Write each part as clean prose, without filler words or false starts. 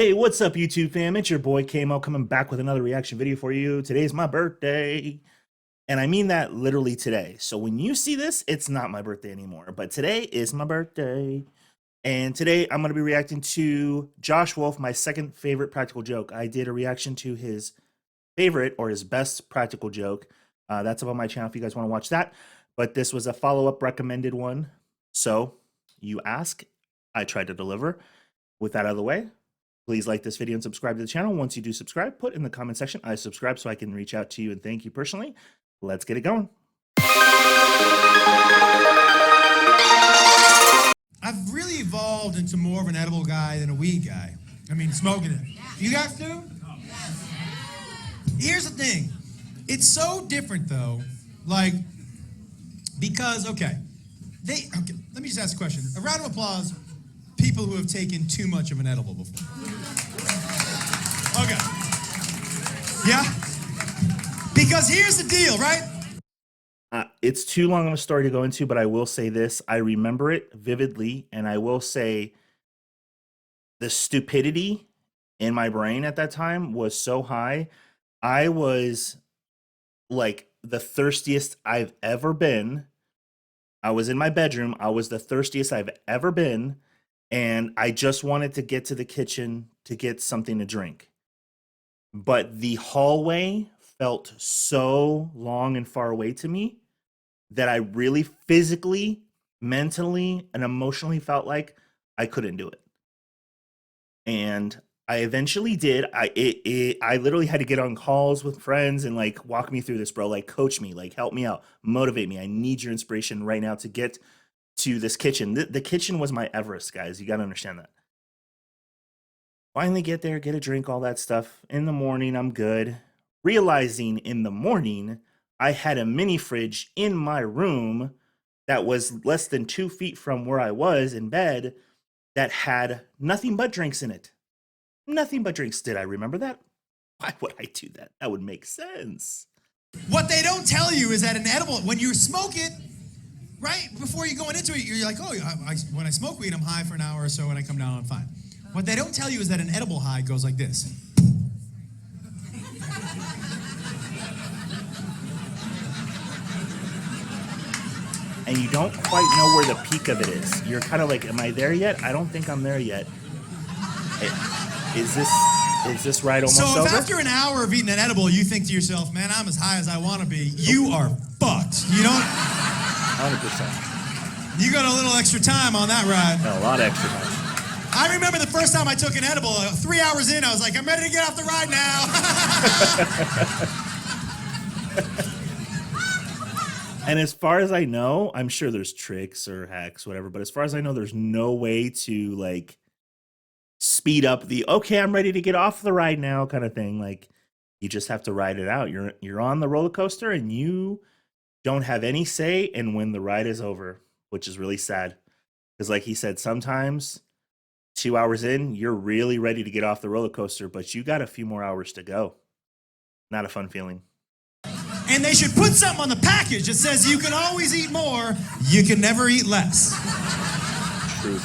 Hey, what's up, YouTube fam? It's your boy Kamo coming back with another reaction video for you. Today's my birthday, and I mean that literally today. So when you see this, it's not my birthday anymore, but today is my birthday. And today I'm going to be reacting to Josh Wolf, my second favorite practical joke. I did a reaction to his favorite or his best practical joke. That's up on my channel if you guys want to watch that. But this was a follow-up recommended one. So you ask, I try to deliver. With that out of the way, please like this video and subscribe to the channel. Once you do subscribe, put in the comment section, I subscribe, so I can reach out to you and thank you personally. Let's get it going. I've really evolved into more of an edible guy than a weed guy. I mean, smoking it. You guys do? Here's the thing. It's so different, though. Like, because, okay, let me just ask a question. A round of applause, people who have taken too much of an edible before. Okay. Yeah? Because here's the deal, right? It's too long of a story to go into, but I will say this. I remember it vividly, and I will say the stupidity in my brain at that time was so high. I was like the thirstiest I've ever been. I was in my bedroom. I was the thirstiest I've ever been, and I just wanted to get to the kitchen to get something to drink. But the hallway felt so long and far away to me that I really physically, mentally, and emotionally felt like I couldn't do it. And I eventually did. I literally had to get on calls with friends and like walk me through this, bro. Like, coach me, like help me out, motivate me. I need your inspiration right now to get to this kitchen. The kitchen was my Everest, guys. You got to understand that. Finally get there, get a drink, all that stuff. In the morning, I'm good. Realizing in the morning, I had a mini fridge in my room that was less than 2 feet from where I was in bed that had nothing but drinks in it. Nothing but drinks. Did I remember that? Why would I do that? That would make sense. What they don't tell you is that an edible, when you smoke it, right, before you going into it, you're like, oh, when I smoke weed, I'm high for an hour or so. When I come down, I'm fine. What they don't tell you is that an edible high goes like this. And you don't quite know where the peak of it is. You're kind of like, am I there yet? I don't think I'm there yet. Is this ride almost over? So if after an hour of eating an edible, you think to yourself, man, I'm as high as I want to be, you are fucked. You don't? 100%. You got a little extra time on that ride. A lot of extra time. I remember the first time I took an edible, 3 hours in, I was like, I'm ready to get off the ride now. And as far as I know, I'm sure there's tricks or hacks, whatever, but as far as I know, there's no way to like speed up the, okay, I'm ready to get off the ride now kind of thing. Like, you just have to ride it out. You're on the roller coaster and you don't have any say in when the ride is over, which is really sad. Because like he said, sometimes 2 hours in, you're really ready to get off the roller coaster, but you got a few more hours to go. Not a fun feeling. And they should put something on the package that says you can always eat more, you can never eat less. Truth.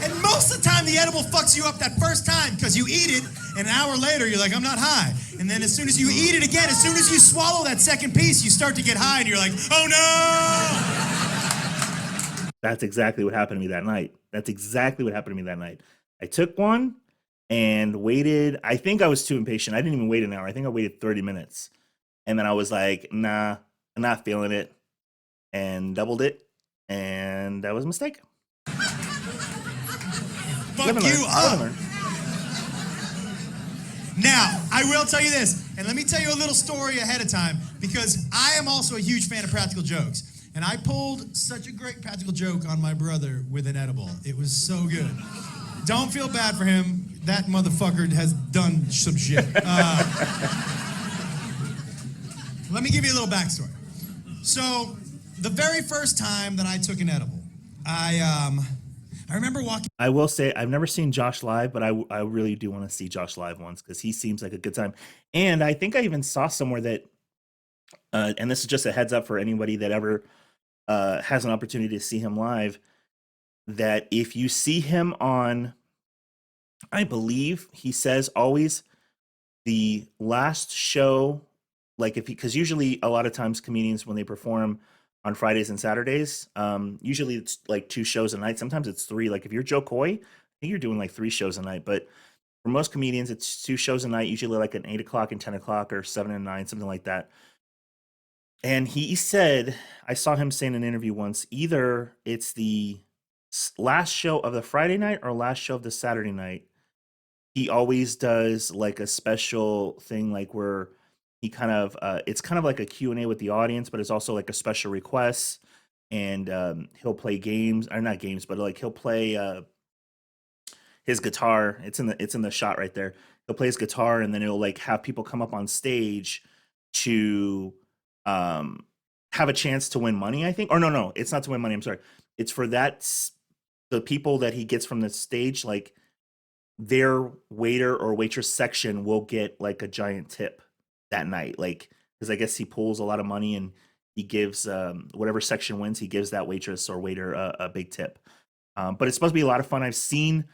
And most of the time, the edible fucks you up that first time because you eat it, and an hour later, you're like, I'm not high. And then as soon as you eat it again, as soon as you swallow that second piece, you start to get high, and you're like, oh no! That's exactly what happened to me that night. That's exactly what happened to me that night. I took one and waited. I think I was too impatient. I didn't even wait an hour. I think I waited 30 minutes. And then I was like, nah, I'm not feeling it. And doubled it. And that was a mistake. Fuck you up. Now, I will tell you this, and let me tell you a little story ahead of time, because I am also a huge fan of practical jokes. And I pulled such a great practical joke on my brother with an edible. It was so good. Don't feel bad for him. That motherfucker has done some shit. Let me give you a little backstory. So, the very first time that I took an edible, I remember walking. I will say I've never seen Josh live, but I really do want to see Josh live once because he seems like a good time. And I think I even saw somewhere that, and this is just a heads up for anybody that ever has an opportunity to see him live, that if you see him on I believe he says always the last show, like if because usually a lot of times comedians when they perform on Fridays and Saturdays, usually it's like 2 shows a night. Sometimes it's three. Like if you're Joe Coy, I think you're doing like 3 shows a night. But for most comedians, it's 2 shows a night, usually like an 8 o'clock and 10 o'clock or 7 and 9, something like that. And he said, I saw him say in an interview once, either it's the last show of the Friday night or last show of the Saturday night. He always does like a special thing, like where he kind of, it's kind of like a Q&A with the audience, but it's also like a special request. And he'll play games, or not games, but like he'll play his guitar. It's in the shot right there. He'll play his guitar, and then he'll like have people come up on stage to have a chance to win money, I think. Or no, it's not to win money. I'm sorry. It's for the people that he gets from the stage, like their waiter or waitress section will get like a giant tip that night. Like, because I guess he pulls a lot of money and he gives whatever section wins, he gives that waitress or waiter a big tip. But it's supposed to be a lot of fun. I've seen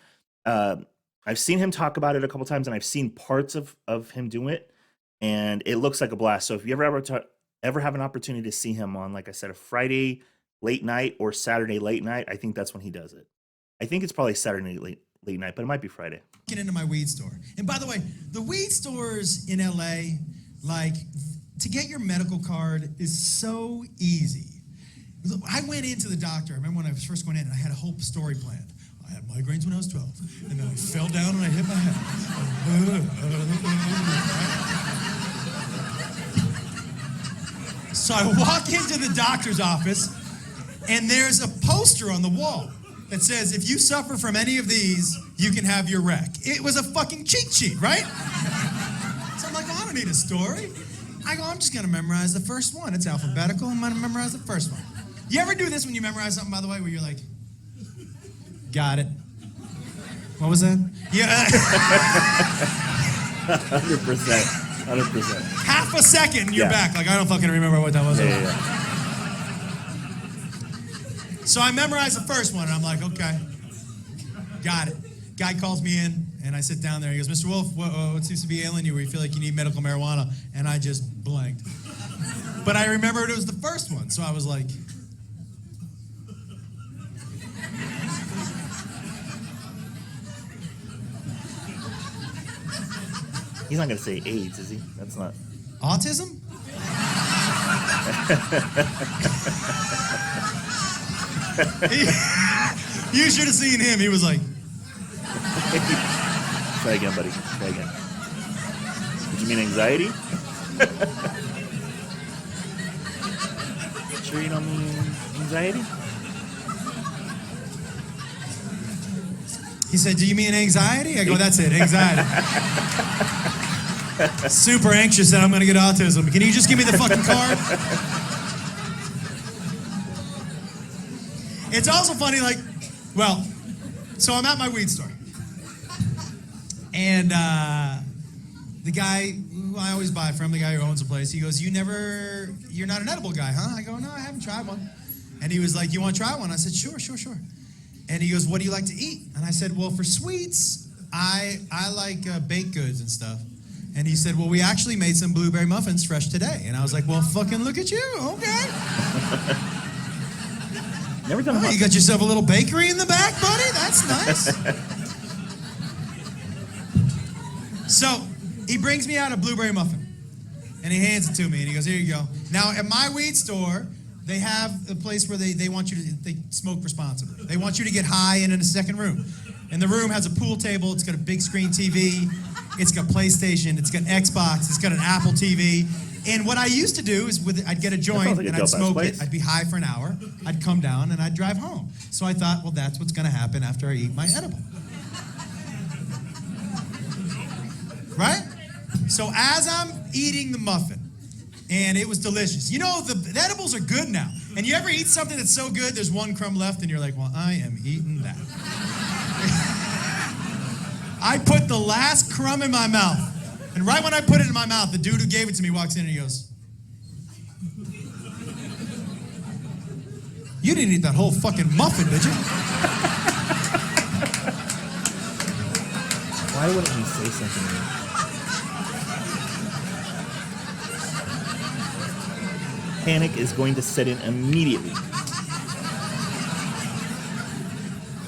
him talk about it a couple times, and I've seen parts of him do it, and it looks like a blast. So if you ever have an opportunity to see him on, like I said, a Friday late night or Saturday late night, I think that's when he does it. I think it's probably Saturday late night, but it might be Friday. Get into my weed store. And by the way, the weed stores in LA, like, to get your medical card is so easy. I went into the doctor. I remember when I was first going in, and I had a whole story planned. I had migraines when I was 12, and then I fell down and I hit my head. So I walk into the doctor's office, and there's a poster on the wall that says, if you suffer from any of these, you can have your rec. It was a fucking cheat sheet, right? So I'm like, well, I don't need a story. I go, I'm just gonna memorize the first one. It's alphabetical, I'm gonna memorize the first one. You ever do this when you memorize something, by the way, where you're like, got it. What was that? Yeah. 100%. Half a second, and you're back. Like, I don't fucking remember what that was. Yeah. So I memorized the first one, and I'm like, okay, got it. Guy calls me in, and I sit down there. He goes, Mr. Wolf, what seems to be ailing you where you feel like you need medical marijuana? And I just blanked. But I remembered it was the first one, so I was like, He's not going to say AIDS, is he? That's not. autism? You should have seen him. He was like, Try again, buddy. Try again. Did you mean anxiety? Sure you don't mean anxiety? he said, do you mean anxiety? I go, that's it, anxiety. Super anxious that I'm going to get autism. Can you just give me the fucking card? It's also funny, like, well, so I'm at my weed store. And the guy who I always buy from, the guy who owns the place, he goes, you're not an edible guy, huh? I go, no, I haven't tried one. And he was like, you want to try one? I said, sure. And he goes, what do you like to eat? And I said, well, for sweets, I like baked goods and stuff. And he said, well, we actually made some blueberry muffins fresh today. And I was like, well, fucking look at you, okay. Never done You got yourself a little bakery in the back, buddy? That's nice. So he brings me out a blueberry muffin, and he hands it to me, and he goes, here you go. Now, at my weed store, they have a place where they want you to they smoke responsibly. They want you to get high in a second room. And the room has a pool table. It's got a big screen TV. It's got PlayStation. It's got Xbox. It's got an Apple TV. And what I used to do is I'd get a joint and I'd smoke it. I'd be high for an hour. I'd come down and I'd drive home. So I thought, well, that's what's going to happen after I eat my edible. Right? So as I'm eating the muffin, and it was delicious. You know, the edibles are good now. And you ever eat something that's so good, there's one crumb left, and you're like, well, I am eating that. I put the last crumb in my mouth. And right when I put it in my mouth, the dude who gave it to me walks in and he goes, you didn't eat that whole fucking muffin, did you? Why wouldn't he say something to me? Panic is going to set in immediately.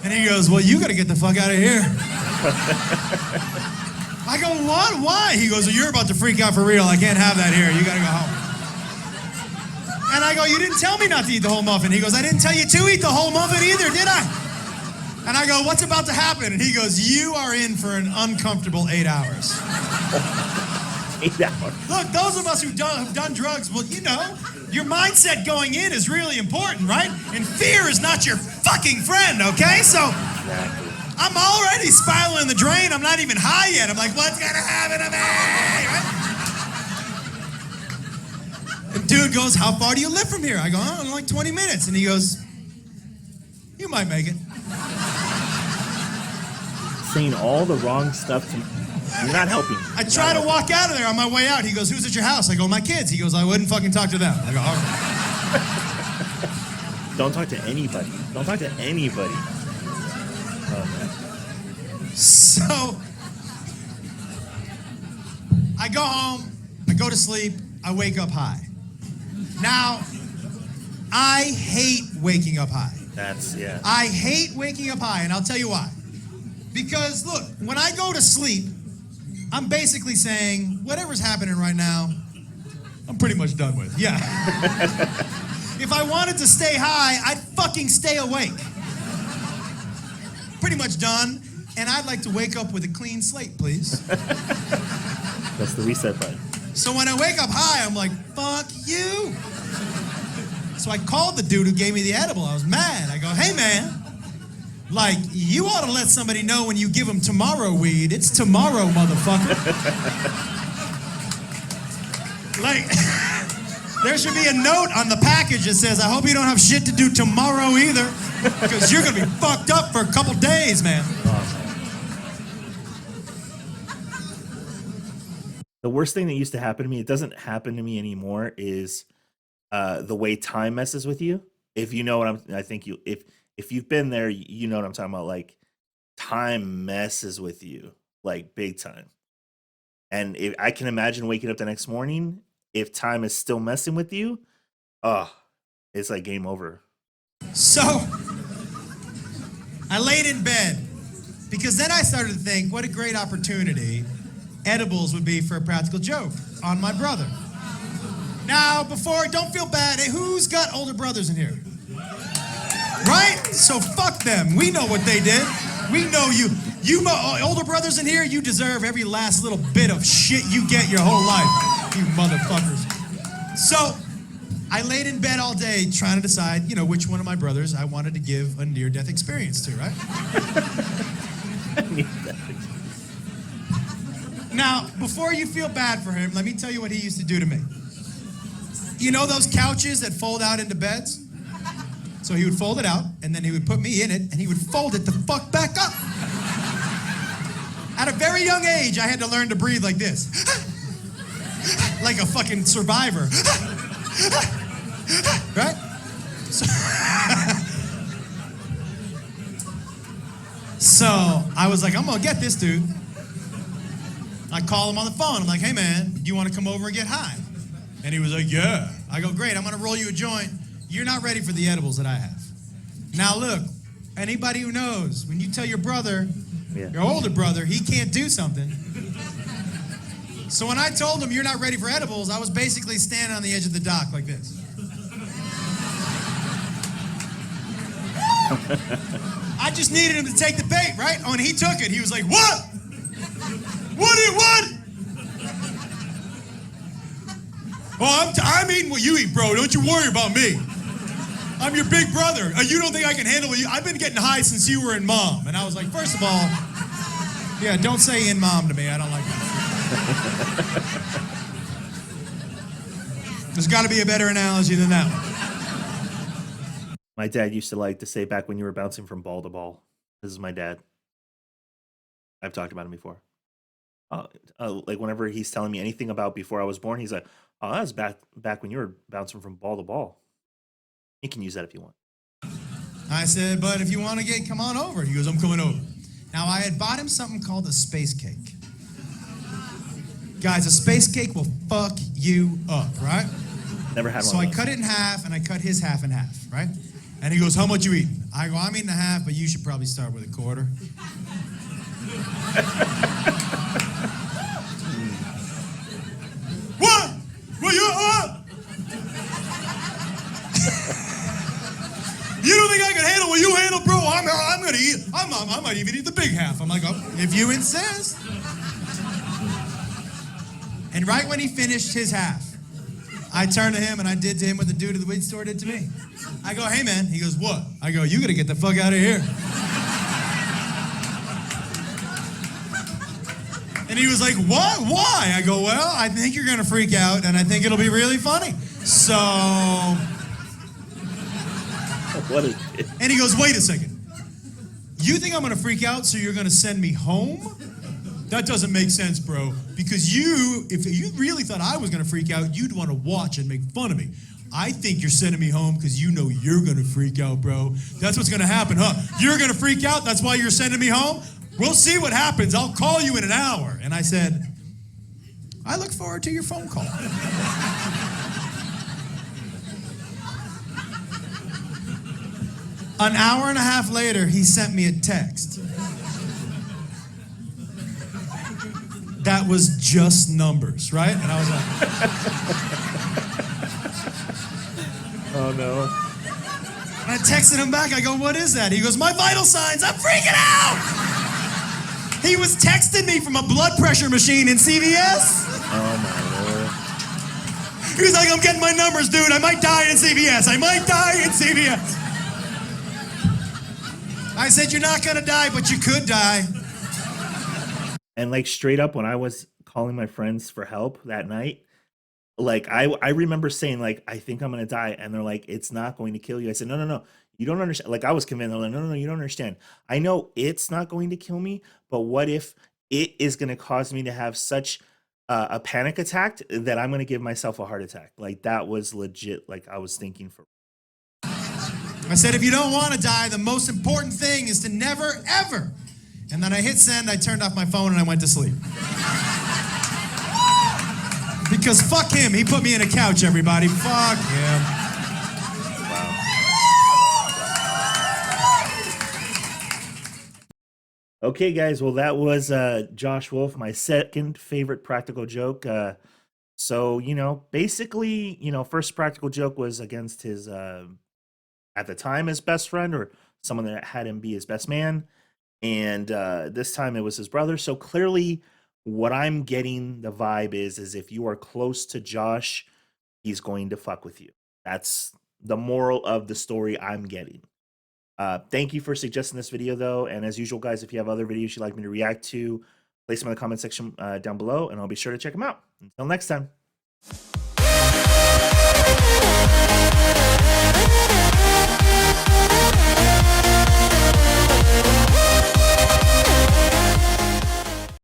And he goes, well, you got to get the fuck out of here. I go, what? Why? He goes, well, you're about to freak out for real. I can't have that here. You got to go home. And I go, you didn't tell me not to eat the whole muffin. He goes, I didn't tell you to eat the whole muffin either, did I? And I go, what's about to happen? And he goes, you are in for an uncomfortable 8 hours. 8 hours. Look, those of us who've done drugs, well, you know, your mindset going in is really important, right? And fear is not your fucking friend, okay? So I'm already spiraling the drain. I'm not even high yet. I'm like, what's gonna happen to me? Right? And dude goes, how far do you live from here? I go, oh, like 20 minutes. And he goes, you might make it. Saying all the wrong stuff to me. You're not helping. I try to walk out of there on my way out. He goes, who's at your house? I go, my kids. He goes, I wouldn't fucking talk to them. I go, all right. Don't talk to anybody. Don't talk to anybody. Oh, man. So I go home, I go to sleep, I wake up high. Now, I hate waking up high. Yeah. I hate waking up high, and I'll tell you why. Because, look, when I go to sleep, I'm basically saying, whatever's happening right now, I'm pretty much done with. Yeah. If I wanted to stay high, I'd fucking stay awake. Pretty much done. And I'd like to wake up with a clean slate, please. That's the reset button. So when I wake up high, I'm like, fuck you. So I called the dude who gave me the edible. I was mad. I go, hey, man. Like, you ought to let somebody know when you give them tomorrow weed. It's tomorrow, motherfucker. Like, there should be a note on the package that says, I hope you don't have shit to do tomorrow either, because you're going to be fucked up for a couple days, man. The worst thing that used to happen to me, it doesn't happen to me anymore, is the way time messes with you. If you know what I think you, if you've been there, you know what I'm talking about. Like, time messes with you, like, big time. And I can imagine waking up the next morning, if time is still messing with you, it's like game over. So I laid in bed, because then I started to think, what a great opportunity edibles would be for a practical joke on my brother. Now, don't feel bad. Hey, who's got older brothers in here? Right? So fuck them. We know what they did. We know you older brothers in here, you deserve every last little bit of shit you get your whole life, you motherfuckers. So I laid in bed all day trying to decide, which one of my brothers I wanted to give a near-death experience to, right? Now, before you feel bad for him, let me tell you what he used to do to me. You know those couches that fold out into beds? So he would fold it out, and then he would put me in it, and he would fold it the fuck back up. At a very young age, I had to learn to breathe like this. Like a fucking survivor. Right? So I was like, I'm gonna get this dude. I call him on the phone. I'm like, hey man, do you want to come over and get high? And he was like, yeah. I go, great, I'm gonna roll you a joint. You're not ready for the edibles that I have. Now look, anybody who knows, when you tell your brother, your older brother, he can't do something. So when I told him you're not ready for edibles, I was basically standing on the edge of the dock like this. I just needed him to take the bait, right? Oh, and he took it. He was like, what? What? Oh, I'm eating what you eat, bro. Don't you worry about me. I'm your big brother. You don't think I can handle you? I've been getting high since you were in mom. And I was like, first of all, yeah, don't say in mom to me. I don't like that. There's got to be a better analogy than that one. My dad used to like to say back when you were bouncing from ball to ball. This is my dad. I've talked about him before. Like whenever he's telling me anything about before I was born, he's like, oh, that was back when you were bouncing from ball to ball. You can use that if you want. I said, but if you want to come on over. He goes, I'm coming over. Now, I had bought him something called a space cake. Guys, a space cake will fuck you up, right? Never had one. So I cut it in half, and I cut his half in half, right? And he goes, how much you eating? I go, I'm eating a half, but you should probably start with a quarter. What? Well, you don't think I can handle what you handle, bro? I'm gonna eat. I might even eat the big half. I'm like, oh, if you insist. And right when he finished his half, I turned to him and I did to him what the dude at the weed store did to me. I go, hey man. He goes, what? I go, you gotta get the fuck out of here. And he was like, what? Why? I go, well, I think you're gonna freak out and I think it'll be really funny. So. What is it? And he goes, wait a second. You think I'm gonna freak out so you're gonna send me home? That doesn't make sense, bro. Because if you really thought I was gonna freak out, you'd wanna watch and make fun of me. I think you're sending me home because you know you're gonna freak out, bro. That's what's gonna happen, huh? You're gonna freak out, that's why you're sending me home? We'll see what happens. I'll call you in an hour. And I said, I look forward to your phone call. An hour and a half later, he sent me a text. That was just numbers, right? And I was like, oh no. And I texted him back. I go, what is that? He goes, my vital signs. I'm freaking out. He was texting me from a blood pressure machine in CVS. Oh my lord. He was like, I'm getting my numbers, dude. I might die in CVS. I might die in CVS. I said, you're not gonna die, but you could die. And like straight up, when I was calling my friends for help that night, like I remember saying like, I think I'm gonna die, and they're like, it's not going to kill you. I said, no, you don't understand. Like I was convinced. They're like, no, you don't understand. I know it's not going to kill me, but what if it is going to cause me to have such a panic attack that I'm going to give myself a heart attack? Like that was legit. Like I was thinking for. I said, if you don't want to die, the most important thing is to never, ever. And then I hit send, I turned off my phone, and I went to sleep. Because fuck him, he put me in a couch, everybody. Fuck him. Wow. Okay, guys, well, that was Josh Wolf, my second favorite practical joke. So, basically, first practical joke was against his, at the time, his best friend, or someone that had him be his best man. And this time it was his brother. So clearly what I'm getting the vibe is if you are close to Josh, he's going to fuck with you. That's the moral of the story I'm getting. Thank you for suggesting this video, though. And as usual, guys, if you have other videos you'd like me to react to, place them in the comment section down below, and I'll be sure to check them out. Until next time.